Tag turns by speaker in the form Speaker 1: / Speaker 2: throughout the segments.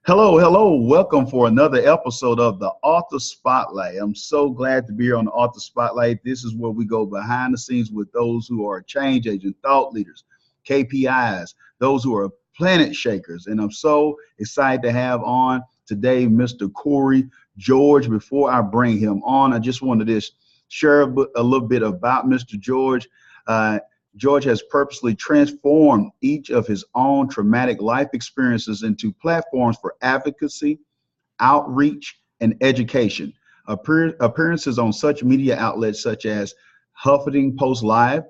Speaker 1: Hello, hello. Welcome for another episode of the Author Spotlight. I'm so glad to be here on the Author Spotlight. This is where we go behind the scenes with those who are change agent thought leaders, KPIs, those who are planet shakers. And I'm so excited to have on today Mr. Cory George. Before I bring him on, I just wanted to share a little bit about Mr. George. George has purposely transformed each of his own traumatic life experiences into platforms for advocacy, outreach, and education. Appearances on such media outlets such as Huffington Post Live,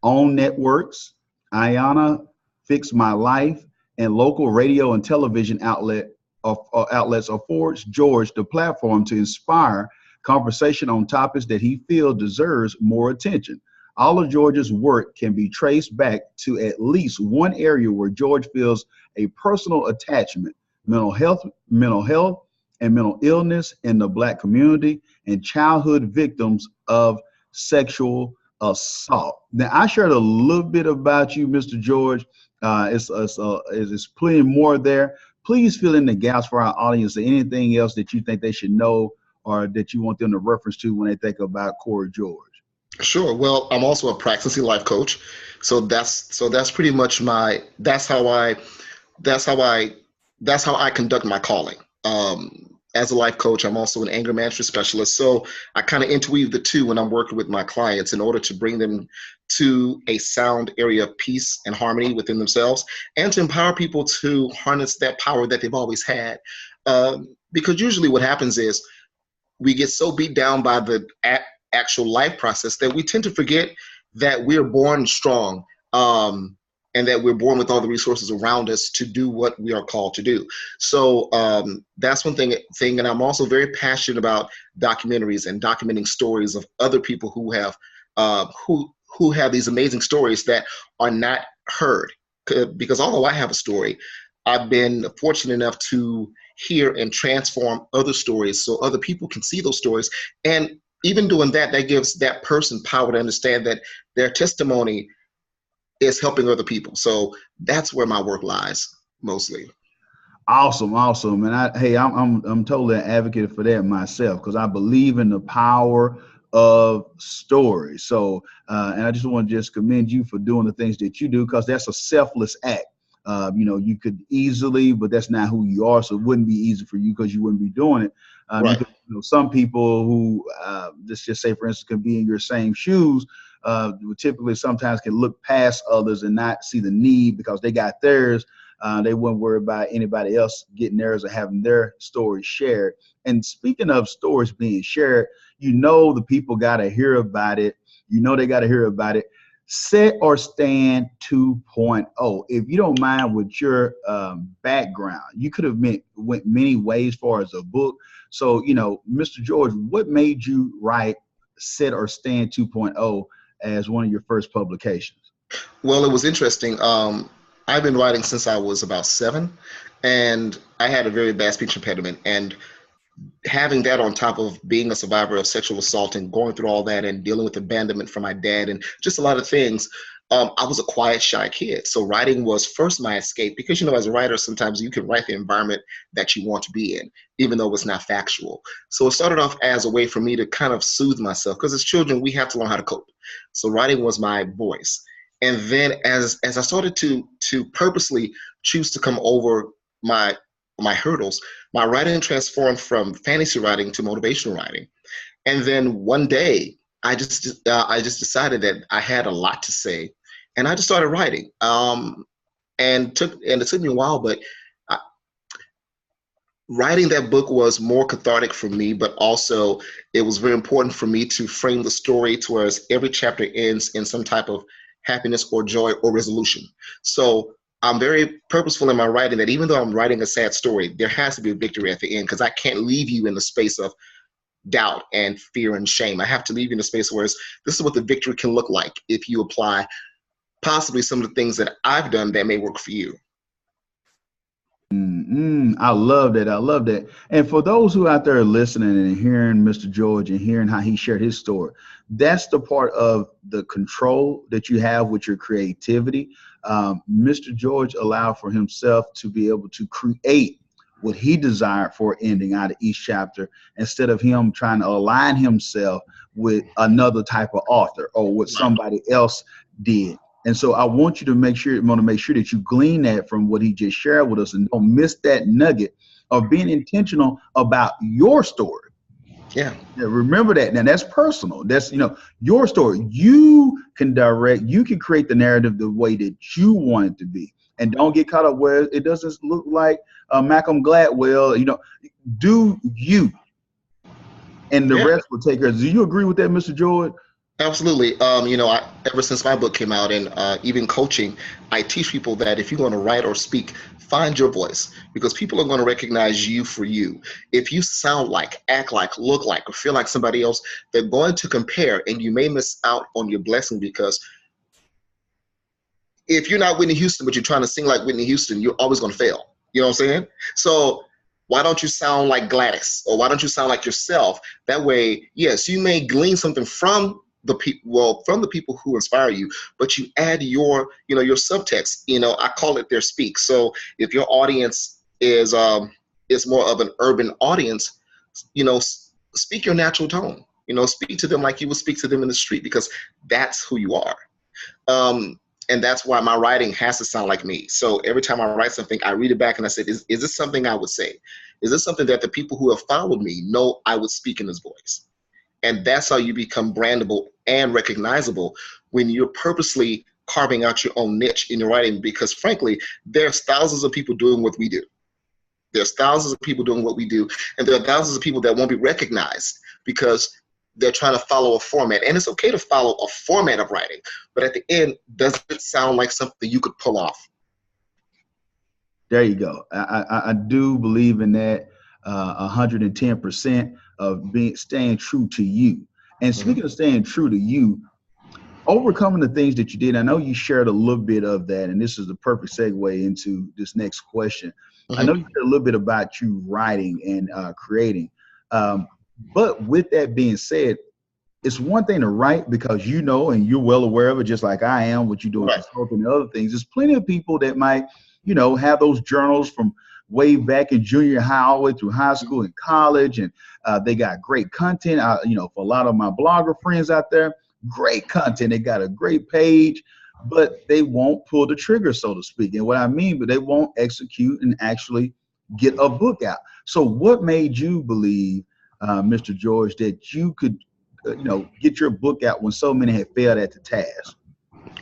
Speaker 1: OWN Networks, Iyanla, Fix My Life, and local radio and television outlets affords George the platform to inspire conversation on topics that he feels deserves more attention. All of George's work can be traced back to at least one area where George feels a personal attachment: mental health, and mental illness in the Black community, and childhood victims of sexual assault. Now, I shared a little bit about you, Mr. George. It's plenty more there. Please fill in the gaps for our audience or anything else that you think they should know or that you want them to reference to when they think about Cory George.
Speaker 2: Sure. Well, I'm also a practicing life coach, so that's pretty much that's how I conduct my calling. As a life coach, I'm also an anger management specialist, so I kind of interweave the two when I'm working with my clients in order to bring them to a sound area of peace and harmony within themselves, and to empower people to harness that power that they've always had. Because usually what happens is we get so beat down by the actual life process that we tend to forget that we're born strong, and that we're born with all the resources around us to do what we are called to do. So that's one thing. And I'm also very passionate about documentaries and documenting stories of other people who have these amazing stories that are not heard. Because although I have a story, I've been fortunate enough to hear and transform other stories so other people can see those stories. And even doing that, that gives that person power to understand that their testimony is helping other people. So that's where my work lies mostly.
Speaker 1: Awesome. And I'm totally an advocate for that myself, because I believe in the power of stories. So, and I just want to commend you for doing the things that you do, because that's a selfless act. You could easily, but that's not who you are. So it wouldn't be easy for you because you wouldn't be doing it.
Speaker 2: Right.
Speaker 1: Because, some people who, let's just say, for instance, can be in your same shoes, typically sometimes can look past others and not see the need because they got theirs. They wouldn't worry about anybody else getting theirs or having their story shared. And speaking of stories being shared, the people got to hear about it. They got to hear about it. Set or Stand 2.0. If you don't mind, with your background, you could have went many ways as far as a book. So, Mr. George, what made you write Set or Stand 2.0 as one of your first publications?
Speaker 2: Well, it was interesting. I've been writing since I was about 7, and I had a very bad speech impediment. And having that on top of being a survivor of sexual assault and going through all that and dealing with abandonment from my dad and just a lot of things, I was a quiet, shy kid. So writing was first my escape, because, as a writer, sometimes you can write the environment that you want to be in, even though it's not factual. So it started off as a way for me to kind of soothe myself, because as children, we have to learn how to cope. So writing was my voice. And then as I started to purposely choose to come over my hurdles, my writing transformed from fantasy writing to motivational writing. And then one day, I just decided that I had a lot to say, and I just started writing. And it took me a while, but writing that book was more cathartic for me. But also, it was very important for me to frame the story to where every chapter ends in some type of happiness or joy or resolution. So I'm very purposeful in my writing, that even though I'm writing a sad story, there has to be a victory at the end, because I can't leave you in the space of doubt and fear and shame. I have to leave you in a space where this is what the victory can look like if you apply possibly some of the things that I've done that may work for you.
Speaker 1: I love that. And for those who out there listening and hearing Mr. George and hearing how he shared his story, that's the part of the control that you have with your creativity. Mr. George allowed for himself to be able to create what he desired for ending out of each chapter, instead of him trying to align himself with another type of author or what somebody else did. And so I want to make sure that you glean that from what he just shared with us, and don't miss that nugget of being intentional about your story.
Speaker 2: Yeah.
Speaker 1: Remember that. Now that's personal. That's, your story. You can direct, you can create the narrative the way that you want it to be. And don't get caught up where it doesn't look like Malcolm Gladwell, do you. And the rest will take care. Do you agree with that, Mr. George?
Speaker 2: Absolutely. Ever since my book came out, and even coaching, I teach people that if you're going to write or speak, find your voice, because people are going to recognize you for you. If you sound like, act like, look like, or feel like somebody else, they're going to compare, and you may miss out on your blessing, because if you're not Whitney Houston, but you're trying to sing like Whitney Houston, you're always going to fail. You know what I'm saying? So why don't you sound like Gladys, or why don't you sound like yourself? That way, yes, you may glean something from the people who inspire you, but you add your subtext. I call it their speak. So if your audience is more of an urban audience, speak your natural tone. Speak to them like you would speak to them in the street, because that's who you are. And that's why my writing has to sound like me. So every time I write something, I read it back and I say, is this something I would say? Is this something that the people who have followed me know I would speak in this voice? And that's how you become brandable and recognizable, when you're purposely carving out your own niche in your writing. Because frankly, there's thousands of people doing what we do. There's thousands of people doing what we do. And there are thousands of people that won't be recognized because they're trying to follow a format. And it's okay to follow a format of writing, but at the end, does it sound like something you could pull off?
Speaker 1: There you go. I do believe in that 110% of staying true to you. And speaking of staying true to you, overcoming the things that you did, I know you shared a little bit of that, and this is the perfect segue into this next question. I know you shared a little bit about you writing and creating. But with that being said, it's one thing to write because and you're well aware of it, just like I am, what you do in consulting and other things. There's plenty of people that might, have those journals from way back in junior high all the way through high school and college, and they got great content. For a lot of my blogger friends out there, great content. They got a great page, but they won't pull the trigger, so to speak. And what I mean, but they won't execute and actually get a book out. So what made you believe, Mr. George, that you could get your book out when so many had failed at the task?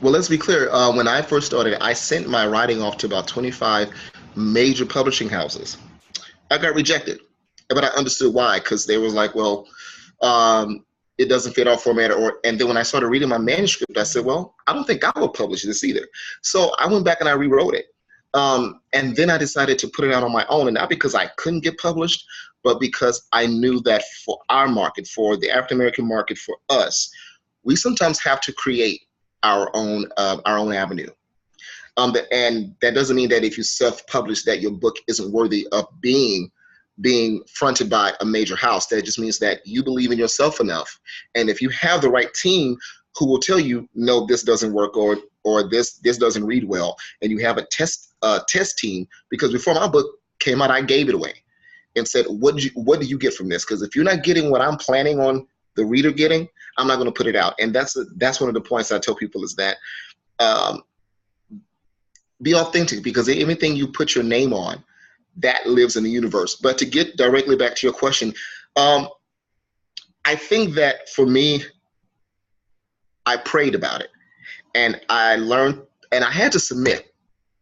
Speaker 2: Well, let's be clear. When I first started, I sent my writing off to about 25 major publishing houses. I got rejected, but I understood why, because they was like, well, it doesn't fit our format. And then when I started reading my manuscript, I said, well, I don't think I will publish this either. So I went back and I rewrote it. And then I decided to put it out on my own, and not because I couldn't get published, but because I knew that for our market, for the African-American market, for us, we sometimes have to create our own avenue. And that doesn't mean that if you self-publish that your book isn't worthy of being fronted by a major house. That just means that you believe in yourself enough. And if you have the right team who will tell you, no, this doesn't work, or this doesn't read well, and you have a test team, because before my book came out, I gave it away and said, what do you get from this? Because if you're not getting what I'm planning on the reader getting, I'm not going to put it out. And that's one of the points I tell people, is that be authentic, because anything you put your name on, that lives in the universe. But to get directly back to your question, I think that for me, I prayed about it, and I learned, and I had to submit,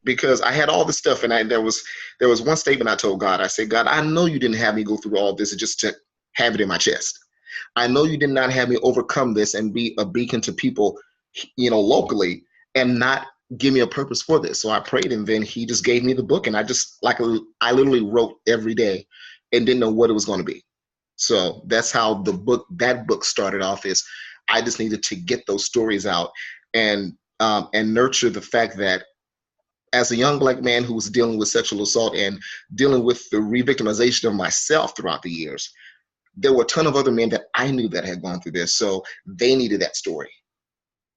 Speaker 2: because I had all this stuff, and there was one statement I told God. I said, God, I know you didn't have me go through all this just to have it in my chest. I know you did not have me overcome this and be a beacon to people, locally, and not give me a purpose for this. So I prayed, and then he just gave me the book, and I literally wrote every day and didn't know what it was going to be. So that's how that book started off. Is I just needed to get those stories out and nurture the fact that, as a young Black man who was dealing with sexual assault and dealing with the re-victimization of myself throughout the years, there were a ton of other men that I knew that had gone through this. So they needed that story.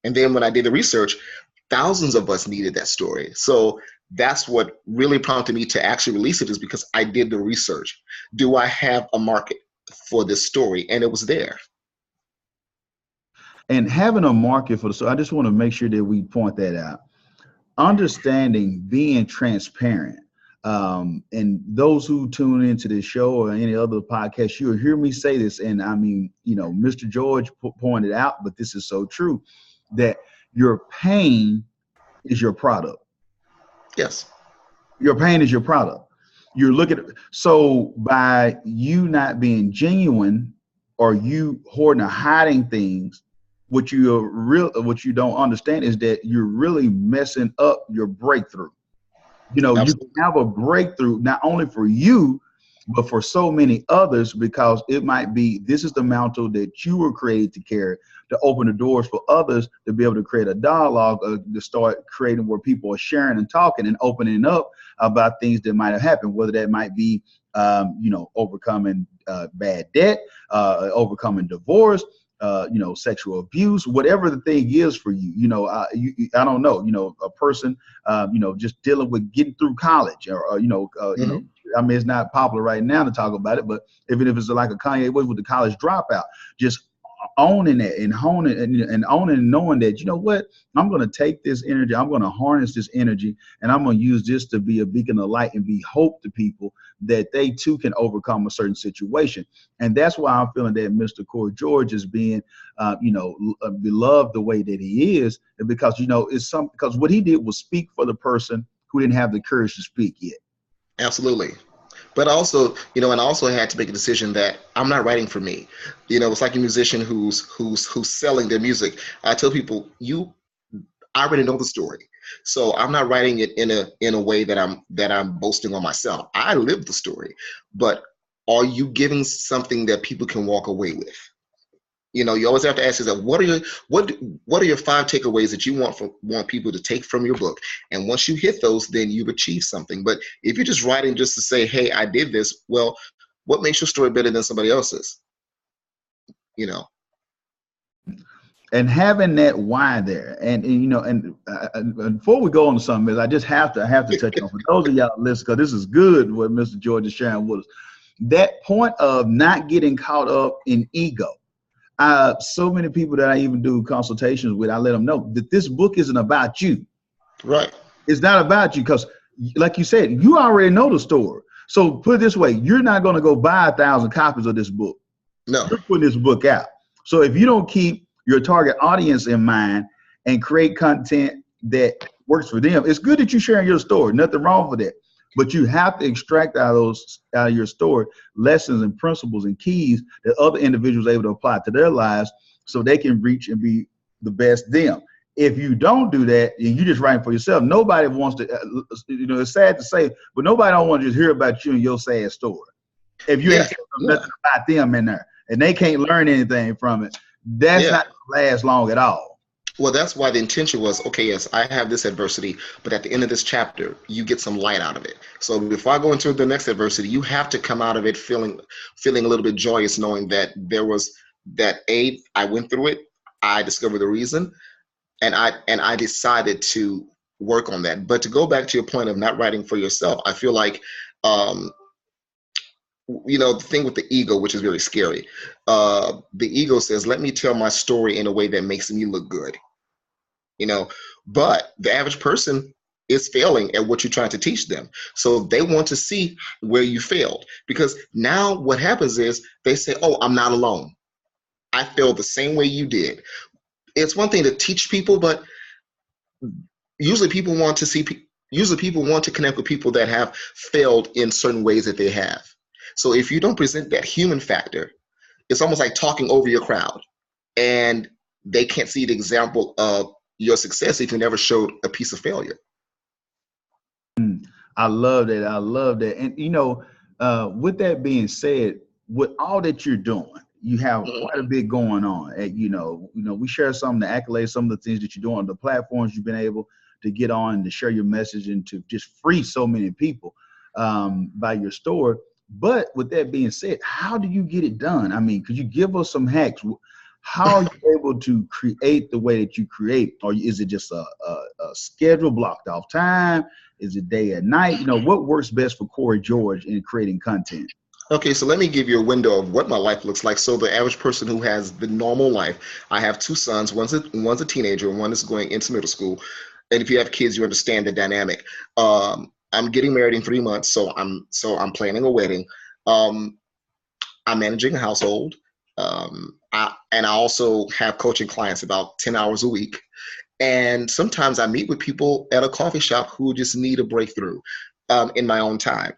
Speaker 2: And then when I did the research, thousands of us needed that story. So that's what really prompted me to actually release it, is because I did the research. Do I have a market for this story? And it was there.
Speaker 1: And having a market for the, so I just want to make sure that we point that out. Understanding, being transparent. And those who tune into this show or any other podcast, you'll hear me say this. And I mean, Mr. George pointed out, but this is so true, that your pain is your product.
Speaker 2: Yes.
Speaker 1: Your pain is your product. You're looking at, so by you not being genuine or you hoarding or hiding things, what you don't understand is that you're really messing up your breakthrough. You can have a breakthrough not only for you, but for so many others, because it might be, this is the mantle that you were created to carry, to open the doors for others to be able to create a dialogue, to start creating where people are sharing and talking and opening up about things that might have happened, whether that might be, overcoming bad debt, overcoming divorce, sexual abuse, whatever the thing is for you. I don't know, a person, just dealing with getting through college or I mean, it's not popular right now to talk about it, but even if it's like a Kanye West with the college dropout, just owning it and honing and owning and knowing that, I'm going to take this energy, I'm going to harness this energy, and I'm going to use this to be a beacon of light and be hope to people that they too can overcome a certain situation. And that's why I'm feeling that Mr. Cory George is being, beloved the way that he is, because, because what he did was speak for the person who didn't have the courage to speak yet.
Speaker 2: Absolutely. But also, and I also had to make a decision that I'm not writing for me. It's like a musician who's selling their music. I tell people, I already know the story, so I'm not writing it in a way that I'm boasting on myself. I live the story, but are you giving something that people can walk away with? You always have to ask yourself, what are your 5 takeaways that you want people to take from your book? And once you hit those, then you've achieved something. But if you're just writing just to say, hey, I did this, well, what makes your story better than somebody else's?
Speaker 1: And having that why there, and before we go on to something else, I just have to touch on, for those of y'all listening, because this is good what Mr. George is sharing with us, that point of not getting caught up in ego. So many people that I even do consultations with, I let them know that this book isn't about you.
Speaker 2: Right.
Speaker 1: It's not about you, because like you said, you already know the story. So put it this way, you're not going to go buy 1,000 copies of this book.
Speaker 2: No.
Speaker 1: You're putting this book out. So if you don't keep your target audience in mind and create content that works for them, it's good that you're sharing your story. Nothing wrong with that. But you have to extract out of your story lessons and principles and keys that other individuals are able to apply to their lives so they can reach and be the best them. If you don't do that and you're just writing for yourself, nobody wants to, it's sad to say, but nobody don't want to just hear about you and your sad story. If you ain't telling them nothing about them in there and they can't learn anything from it, that's not going to last long at all.
Speaker 2: Well, that's why the intention was, okay, yes, I have this adversity, but at the end of this chapter, you get some light out of it. So before I go into the next adversity, you have to come out of it feeling a little bit joyous, knowing that I went through it, I discovered the reason, and I decided to work on that. But to go back to your point of not writing for yourself, I feel like, the thing with the ego, which is very scary, the ego says, let me tell my story in a way that makes me look good. But the average person is failing at what you're trying to teach them. So they want to see where you failed, because now what happens is they say, oh, I'm not alone. I failed the same way you did. It's one thing to teach people, but usually people want to connect with people that have failed in certain ways that they have. So if you don't present that human factor, it's almost like talking over your crowd, and they can't see the example of your success if you never showed a piece of failure.
Speaker 1: I love that. I love that. And, with that being said, with all that you're doing, you have quite a bit going on. And, we share some of the accolades, some of the things that you're doing, the platforms you've been able to get on and to share your message and to just free so many people by your story. But with that being said, how do you get it done? I mean, could you give us some hacks? How are you able to create the way that you create? Or is it just a schedule blocked off time? Is it day and night? What works best for Cory George in creating content?
Speaker 2: Okay, so let me give you a window of what my life looks like. So the average person who has the normal life, I have two sons. One's a teenager, and one is going into middle school. And if you have kids, you understand the dynamic. I'm getting married in 3 months, so I'm planning a wedding. Um, I'm managing a household. And I also have coaching clients about 10 hours a week. And sometimes I meet with people at a coffee shop who just need a breakthrough in my own time.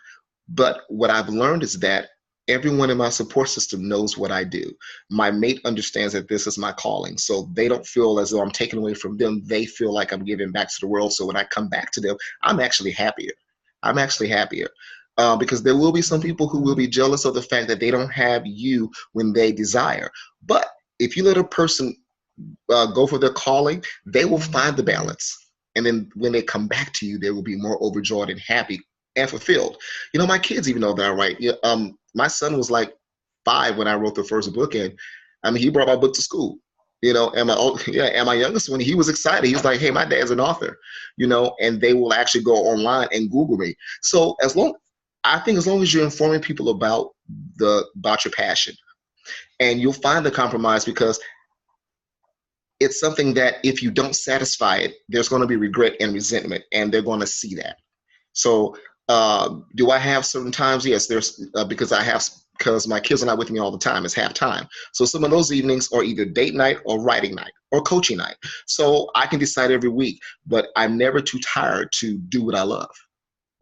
Speaker 2: But what I've learned is that everyone in my support system knows what I do. My mate understands that this is my calling. So they don't feel as though I'm taking away from them. They feel like I'm giving back to the world. So when I come back to them, I'm actually happier. I'm actually happier. Because there will be some people who will be jealous of the fact that they don't have you when they desire. But if you let a person go for their calling, they will find the balance. And then when they come back to you, they will be more overjoyed and happy and fulfilled. My kids even know that I write. My son was like 5 when I wrote the first book, and he brought my book to school. And my youngest one, he was excited. He was like, "Hey, my dad's an author," and they will actually go online and Google me. So as long as you're informing people about your passion, and you'll find the compromise, because it's something that if you don't satisfy it, there's going to be regret and resentment, and they're going to see that. So do I have certain times? Yes, there's because my kids are not with me all the time. It's half time. So some of those evenings are either date night or writing night or coaching night. So I can decide every week, but I'm never too tired to do what I love.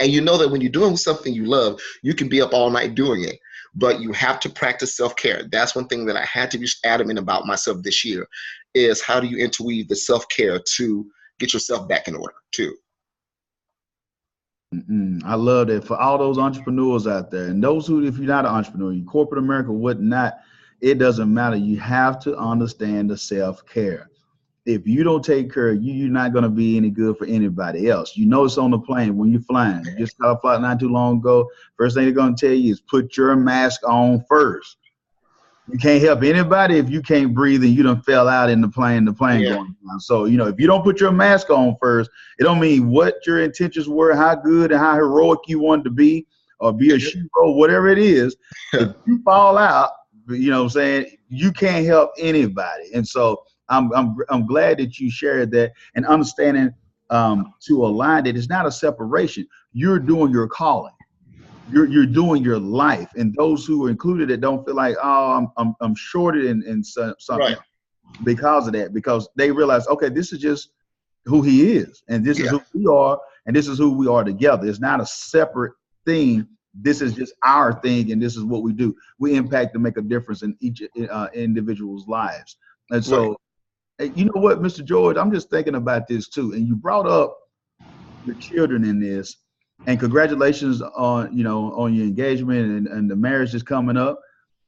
Speaker 2: And you know that when you're doing something you love, you can be up all night doing it, but you have to practice self-care. That's one thing that I had to be adamant about myself this year, is how do you interweave the self-care to get yourself back in order too.
Speaker 1: I love that. For all those entrepreneurs out there, and those who, if you're not an entrepreneur, you corporate America, whatnot, it doesn't matter. You have to understand the self-care. If you don't take care of you, you're not going to be any good for anybody else. It's on the plane when you're flying. You just got a flight not too long ago. First thing they're going to tell you is put your mask on first. You can't help anybody if you can't breathe and you done fell out in the plane going down. So, if you don't put your mask on first, it don't mean what your intentions were, how good and how heroic you wanted to be, or be a hero, whatever it is. If you fall out, what I'm saying, you can't help anybody. And so I'm glad that you shared that, and understanding to align that it's not a separation. You're doing your calling. You're doing your life, and those who are included that don't feel like, oh, I'm shorted in something,
Speaker 2: right,
Speaker 1: because of that, because they realize, okay, this is just who he is, and this is who we are, and this is who we are together. It's not a separate thing. This is just our thing, and this is what we do. We impact to make a difference in each individual's lives. And so, you know what, Mr. George, I'm just thinking about this too, and you brought up your children in this. And congratulations on on your engagement, and the marriage is coming up.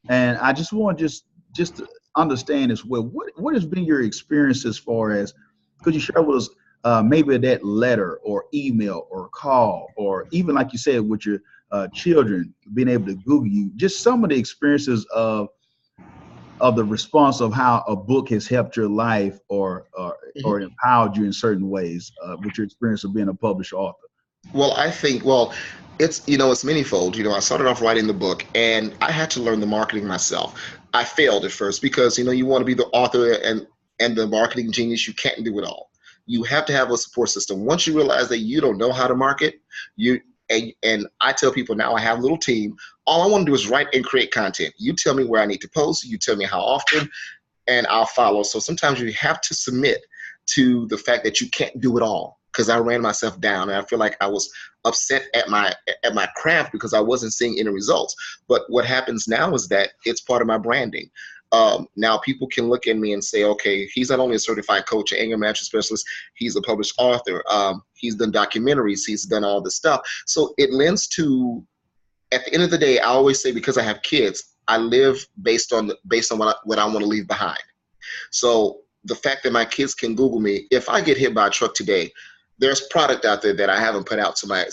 Speaker 1: And I just want just to understand as well, what has been your experience as far as, could you share with us maybe that letter or email or call, or even like you said with your children being able to Google you, just some of the experiences of the response of how a book has helped your life or empowered you in certain ways with your experience of being a published author.
Speaker 2: Well, I think, it's manyfold. I started off writing the book, and I had to learn the marketing myself. I failed at first because, you want to be the author and the marketing genius. You can't do it all. You have to have a support system. Once you realize that you don't know how to market, and I tell people now, I have a little team. All I want to do is write and create content. You tell me where I need to post. You tell me how often, and I'll follow. So sometimes you have to submit to the fact that you can't do it all, because I ran myself down, and I feel like I was upset at my craft because I wasn't seeing any results. But what happens now is that it's part of my branding. Now people can look at me and say, okay, he's not only a certified coach, an anger management specialist, he's a published author, he's done documentaries, he's done all this stuff. So it lends to, at the end of the day, I always say, because I have kids, I live based on what I want to leave behind. So the fact that my kids can Google me, if I get hit by a truck today, there's product out there that I haven't put out to my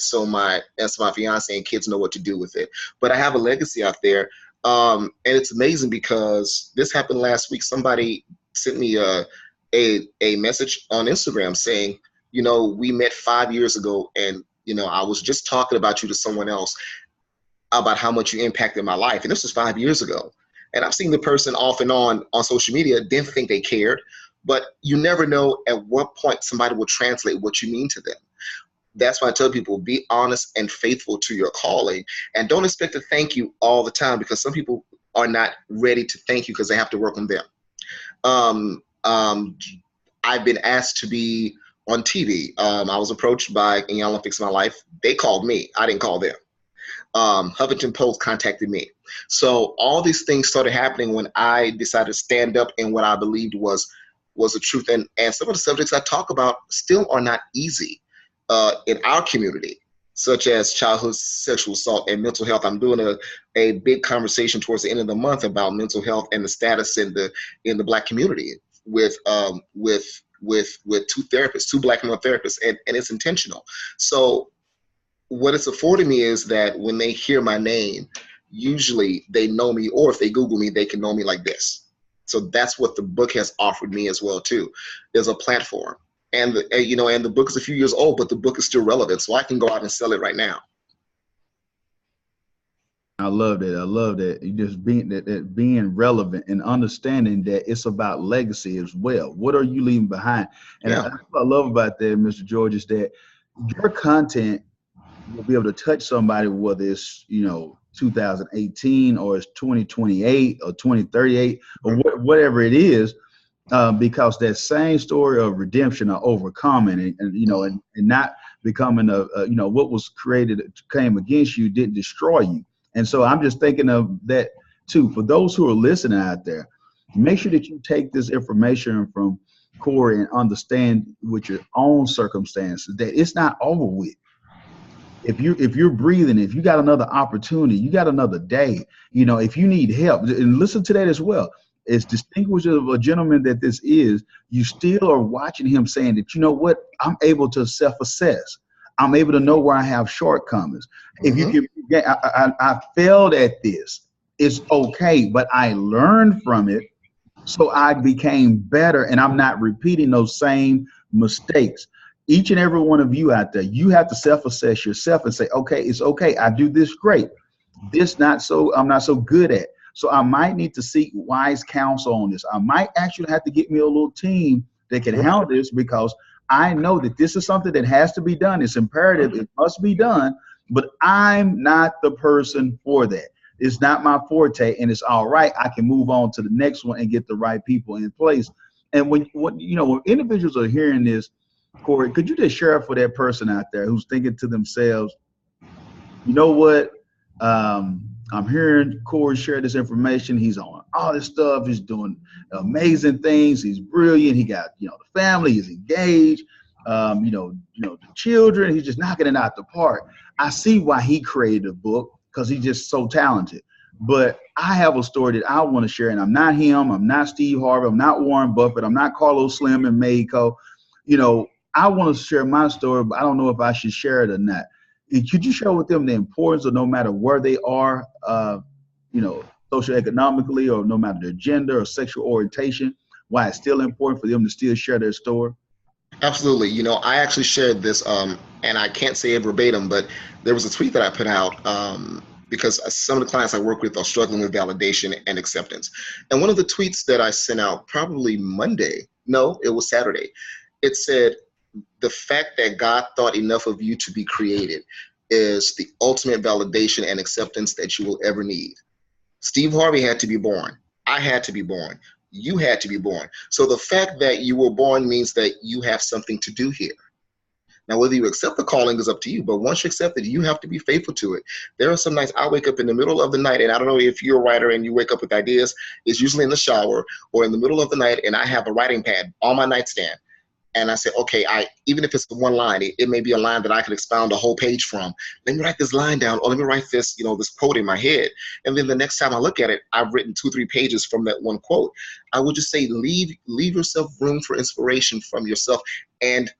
Speaker 2: fiance and kids know what to do with it. But I have a legacy out there And it's amazing because this happened last week. Somebody sent me a message on Instagram saying, we met 5 years ago, and I was just talking about you to someone else about how much you impacted my life. And this was 5 years ago. And I've seen the person off and on social media, didn't think they cared, but you never know at what point somebody will translate what you mean to them. That's why I tell people, be honest and faithful to your calling, and don't expect to thank you all the time, because some people are not ready to thank you because they have to work on them. I've been asked to be on TV. I was approached by Iyanla Fix My Life. They called me. I didn't call them. Huffington Post contacted me. So all these things started happening when I decided to stand up in what I believed was the truth. And some of the subjects I talk about still are not easy in our community, such as childhood sexual assault and mental health. I'm doing a big conversation towards the end of the month about mental health and the status in the Black community with two therapists, two Black male therapists, and it's intentional. So what it's afforded me is that when they hear my name, usually they know me, or if they Google me, they can know me like this. So that's what the book has offered me as well too. There's a platform, and the book is a few years old, but the book is still relevant, so I can go out and sell it right now.
Speaker 1: I love that. I love that. You just being relevant and understanding that it's about legacy as well. What are you leaving behind? And
Speaker 2: Yeah.
Speaker 1: what I love about that, Mr. George, is that your content will be able to touch somebody, whether it's 2018 or it's 2028 or 2038 or whatever it is, because that same story of redemption or overcoming and not becoming what was created came against you didn't destroy you. And so I'm just thinking of that too. For those who are listening out there, make sure that you take this information from Cory and understand with your own circumstances that it's not over with. If you're breathing, if you got another opportunity, you got another day, if you need help, and listen to that as well. As distinguished of a gentleman that this is, you still are watching him saying that, what, I'm able to self-assess. I'm able to know where I have shortcomings. If you can, I failed at this. It's okay, but I learned from it, so I became better, and I'm not repeating those same mistakes. Each and every one of you out there, you have to self-assess yourself and say, okay, it's okay. I do this great. This I'm not so good at. So I might need to seek wise counsel on this. I might actually have to get me a little team that can handle this, because I know that this is something that has to be done. It's imperative. It must be done, but I'm not the person for that. It's not my forte, and it's all right. I can move on to the next one and get the right people in place. And when individuals are hearing this, Cory, could you just share for that person out there who's thinking to themselves, you know what? I'm hearing Cory share this information. He's on all this stuff. He's doing amazing things. He's brilliant. He got, the family. He's engaged. The children. He's just knocking it out the park. I see why he created a book, because he's just so talented. But I have a story that I want to share, and I'm not him. I'm not Steve Harvey. I'm not Warren Buffett. I'm not Carlos Slim in Mexico. I want to share my story, but I don't know if I should share it or not. Could you share with them the importance of, no matter where they are, socioeconomically, or no matter their gender or sexual orientation, why it's still important for them to still share their story?
Speaker 2: Absolutely. I actually shared this, and I can't say it verbatim, but there was a tweet that I put out because some of the clients I work with are struggling with validation and acceptance. And one of the tweets that I sent out probably Monday, no, it was Saturday, it said, the fact that God thought enough of you to be created is the ultimate validation and acceptance that you will ever need. Steve Harvey had to be born. I had to be born. You had to be born. So the fact that you were born means that you have something to do here. Now, whether you accept the calling is up to you, but once you accept it, you have to be faithful to it. There are some nights I wake up in the middle of the night, and I don't know if you're a writer and you wake up with ideas. It's usually in the shower or in the middle of the night, and I have a writing pad on my nightstand. And I say, okay, even if it's one line, it may be a line that I could expound a whole page from. Let me write this line down, or let me write this, this quote in my head. And then the next time I look at it, I've written 2-3 pages from that one quote. I would just say, leave yourself room for inspiration from yourself, and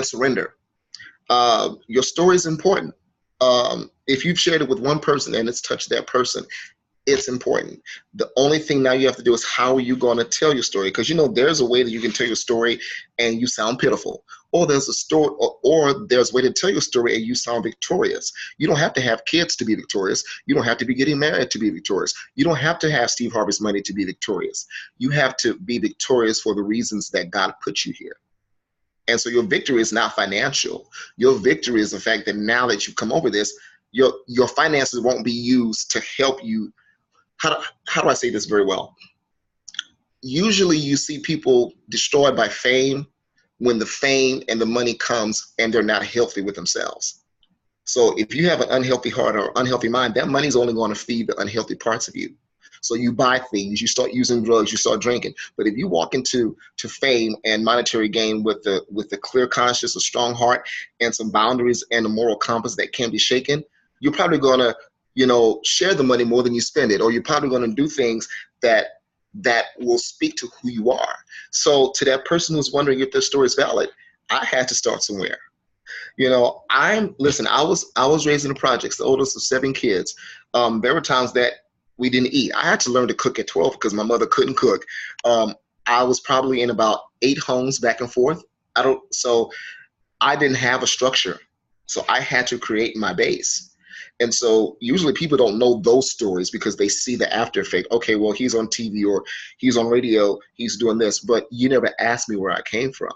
Speaker 2: surrender. Your story is important. If you've shared it with one person and it's touched that person, It's important. The only thing now you have to do is how are you going to tell your story? Because, you know, there's a way that you can tell your story and you sound pitiful. Or there's a story, or there's a way to tell your story and you sound victorious. You don't have to have kids to be victorious. You don't have to be getting married to be victorious. You don't have to have Steve Harvey's money to be victorious. You have to be victorious for the reasons that God put you here. And so your victory is not financial. Your victory is the fact that now that you've come over this, your finances won't be used to help you. How do I say this very well? Usually you see people destroyed by fame when the fame and the money comes and they're not healthy with themselves. So if you have an unhealthy heart or unhealthy mind, that money is only going to feed the unhealthy parts of you. So you buy things, you start using drugs, you start drinking. But if you walk into fame and monetary gain with the clear conscience, a strong heart, and some boundaries and a moral compass that can't be shaken, you're probably going to, you know, share the money more than you spend it, or you're probably going to do things that will speak to who you are. So to that person who's wondering if their story is valid, I had to start somewhere. You know, I was raised in the projects, the oldest of 7 kids. There were times that we didn't eat. I had to learn to cook at 12 because my mother couldn't cook. I was probably in about 8 homes back and forth. So I didn't have a structure. So I had to create my base. And so usually people don't know those stories because they see the after effect. Okay, well, he's on TV or he's on radio, he's doing this, but you never asked me where I came from.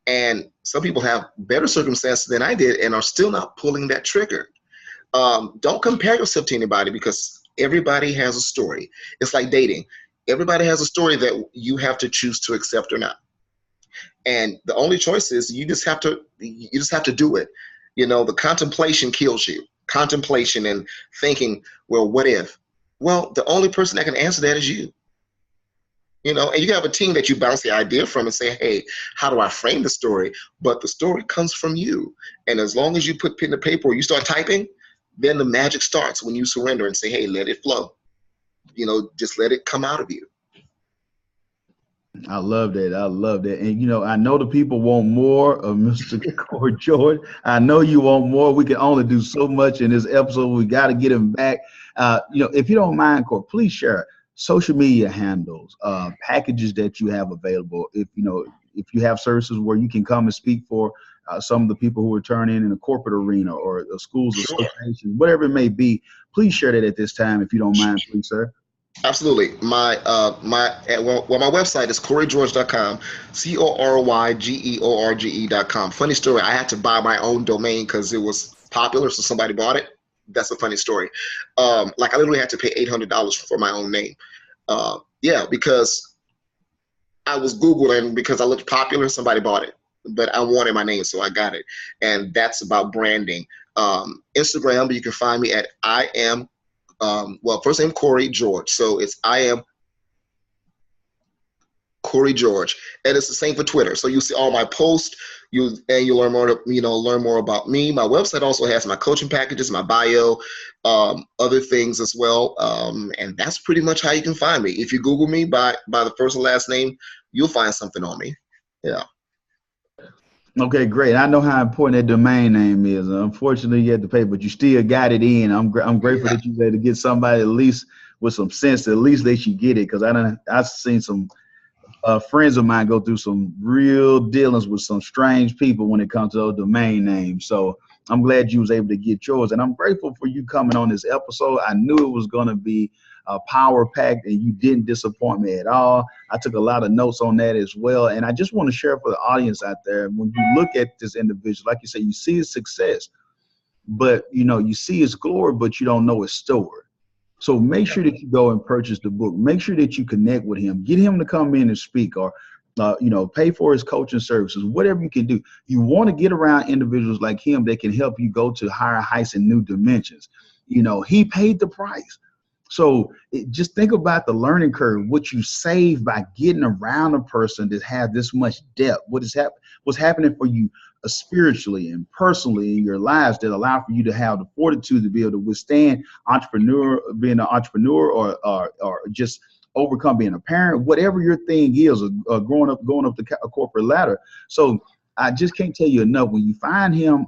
Speaker 2: And some people have better circumstances than I did and are still not pulling that trigger. Don't compare yourself to anybody because everybody has a story. It's like dating. Everybody has a story that you have to choose to accept or not. And the only choice is you just have to do it. You know, the contemplation kills you. Contemplation and thinking, well, what if? Well, the only person that can answer that is you. You know, and you have a team that you bounce the idea from and say, hey, how do I frame the story? But the story comes from you. And as long as you put pen to paper or you start typing, then the magic starts when you surrender and say, hey, let it flow. You know, just let it come out of you.
Speaker 1: I love that. I love that. And, you know, I know the people want more of Mr. Cory George. I know you want more. We can only do so much in this episode. We got to get him back. You know, if you don't mind, Cory, please share social media handles, packages that you have available. If you have services where you can come and speak for some of the people who are turning in the corporate arena or the schools association, whatever it may be, please share that at this time, if you don't mind, please, sir.
Speaker 2: Absolutely. My website is CoryGeorge.com, CoryGeorge.com. Funny story. I had to buy my own domain because it was popular, so somebody bought it. That's a funny story. Like I literally had to pay $800 for my own name. Because I was Googled and because I looked popular, somebody bought it. But I wanted my name, so I got it. And that's about branding. Instagram, you can find me at first name Cory George. So it's I am Cory George, and it's the same for Twitter. So you see all my posts, you'll learn more about me. My website also has my coaching packages, my bio, other things as well. And that's pretty much how you can find me. If you Google me by the first and last name, you'll find something on me. Yeah.
Speaker 1: Okay, great. I know how important that domain name is. Unfortunately, you had to pay, but you still got it in. I'm grateful that you were able to get somebody at least with some sense to at least let you get it, because I've seen some friends of mine go through some real dealings with some strange people when it comes to those domain names. So I'm glad you was able to get yours, and I'm grateful for you coming on this episode. I knew it was going to be power-packed, and you didn't disappoint me at all. I took a lot of notes on that as well, and I just want to share for the audience out there, when you look at this individual, like you say, you see his success, but you see his glory, but you don't know his story. So make sure that you go and purchase the book. Make sure that you connect with him. Get him to come in and speak, or pay for his coaching services, whatever you can do. You want to get around individuals like him that can help you go to higher heights and new dimensions. He paid the price. So just think about the learning curve, what you save by getting around a person that has this much depth. What's happening for you spiritually and personally in your lives that allow for you to have the fortitude to be able to withstand being an entrepreneur or just overcome being a parent, whatever your thing is, or going up the corporate ladder. So I just can't tell you enough. When you find him,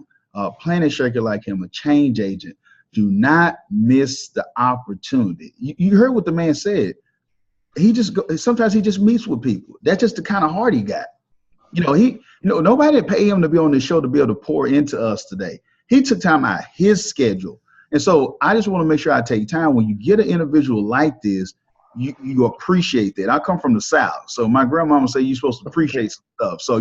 Speaker 1: planet shaker like him, a change agent, Do not miss the opportunity. You heard what the man said. Sometimes he just meets with people. That's just the kind of heart he got. Nobody paid him to be on the show to be able to pour into us today. He took time out of his schedule. And so I just want to make sure I take time when you get an individual like this, you appreciate that. I come from the South. So my grandmama said you're supposed to appreciate some stuff. So,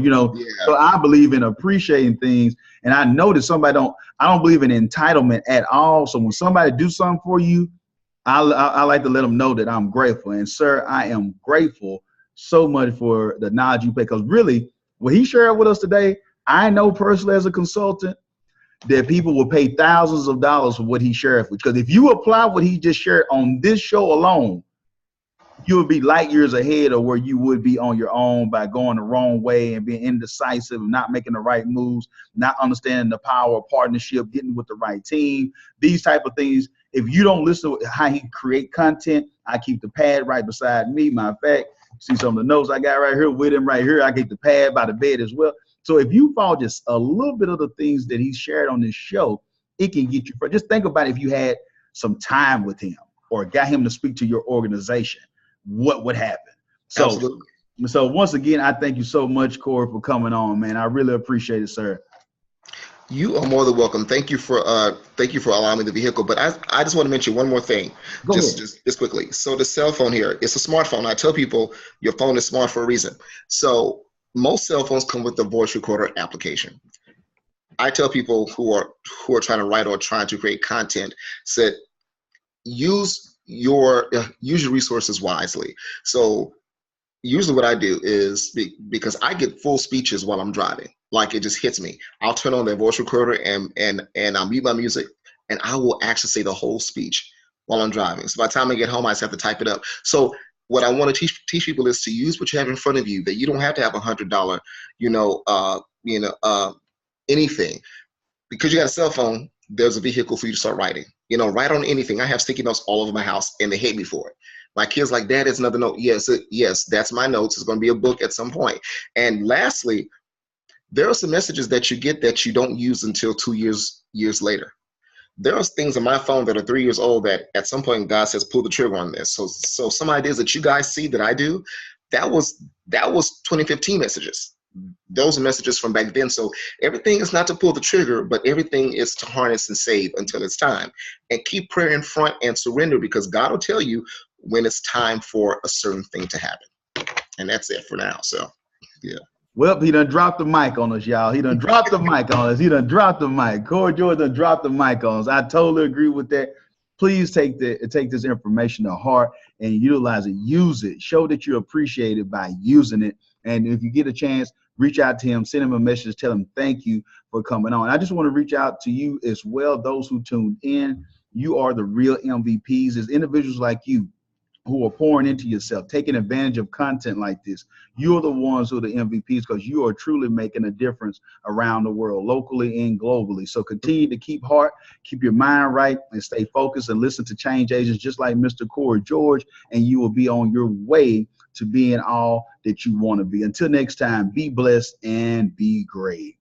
Speaker 1: so I believe in appreciating things. And I know that I don't believe in entitlement at all. So when somebody do something for you, I like to let them know that I'm grateful. And sir, I am grateful so much for the knowledge you pay. Because really, what he shared with us today, I know personally as a consultant that people will pay thousands of dollars for what he shared. Because if you apply what he just shared on this show alone, you would be light years ahead of where you would be on your own by going the wrong way and being indecisive, not making the right moves, not understanding the power of partnership, getting with the right team, these type of things. If you don't listen to how he create content, I keep the pad right beside me. Matter of fact, see some of the notes I got right here with him right here. I get the pad by the bed as well. So if you follow just a little bit of the things that he shared on this show, it can get you. Just think about if you had some time with him or got him to speak to your organization, what would happen?
Speaker 2: Absolutely.
Speaker 1: So once again, I thank you so much, Cory, for coming on, man. I really appreciate it, sir.
Speaker 2: You are more than welcome. Thank you for allowing me the vehicle. But I just want to mention one more thing, just quickly. So the cell phone here, it's a smartphone. I tell people your phone is smart for a reason. So most cell phones come with the voice recorder application. I tell people who are trying to write or trying to create content, said use your resources wisely. So usually what I do is, because I get full speeches while I'm driving, like it just hits me, I'll turn on their voice recorder and I'll mute my music, and I will actually say the whole speech while I'm driving. So by the time I get home, I just have to type it up. So what I want to teach people is to use what you have in front of you, that you don't have to have $100, anything. Because you got a cell phone, there's a vehicle for you to start writing. Write on anything. I have sticky notes all over my house, and they hate me for it. My kids like, Dad, it's another note. Yes, that's my notes. It's going to be a book at some point. And lastly, there are some messages that you get that you don't use until 2 years later. There are things on my phone that are 3 years old that at some point God says, pull the trigger on this. So some ideas that you guys see that I do, that was 2015 messages. Those are messages from back then. So everything is not to pull the trigger, but everything is to harness and save until it's time. And keep prayer in front and surrender, because God will tell you when it's time for a certain thing to happen. And that's it for now. So, yeah.
Speaker 1: Well, he done dropped the mic on us, y'all. He done dropped the mic on us. He done dropped the mic. Cory George done dropped the mic on us. I totally agree with that. Please take this information to heart and utilize it. Use it. Show that you appreciate it by using it. And if you get a chance, reach out to him, send him a message, tell him thank you for coming on. I just want to reach out to you as well, those who tuned in. You are the real MVPs. There's individuals like you who are pouring into yourself, taking advantage of content like this. You're the ones who are the MVPs, because you are truly making a difference around the world, locally and globally. So continue to keep heart, keep your mind right, and stay focused and listen to change agents just like Mr. Cory George, and you will be on your way to being all that you want to be. Until next time, be blessed and be great.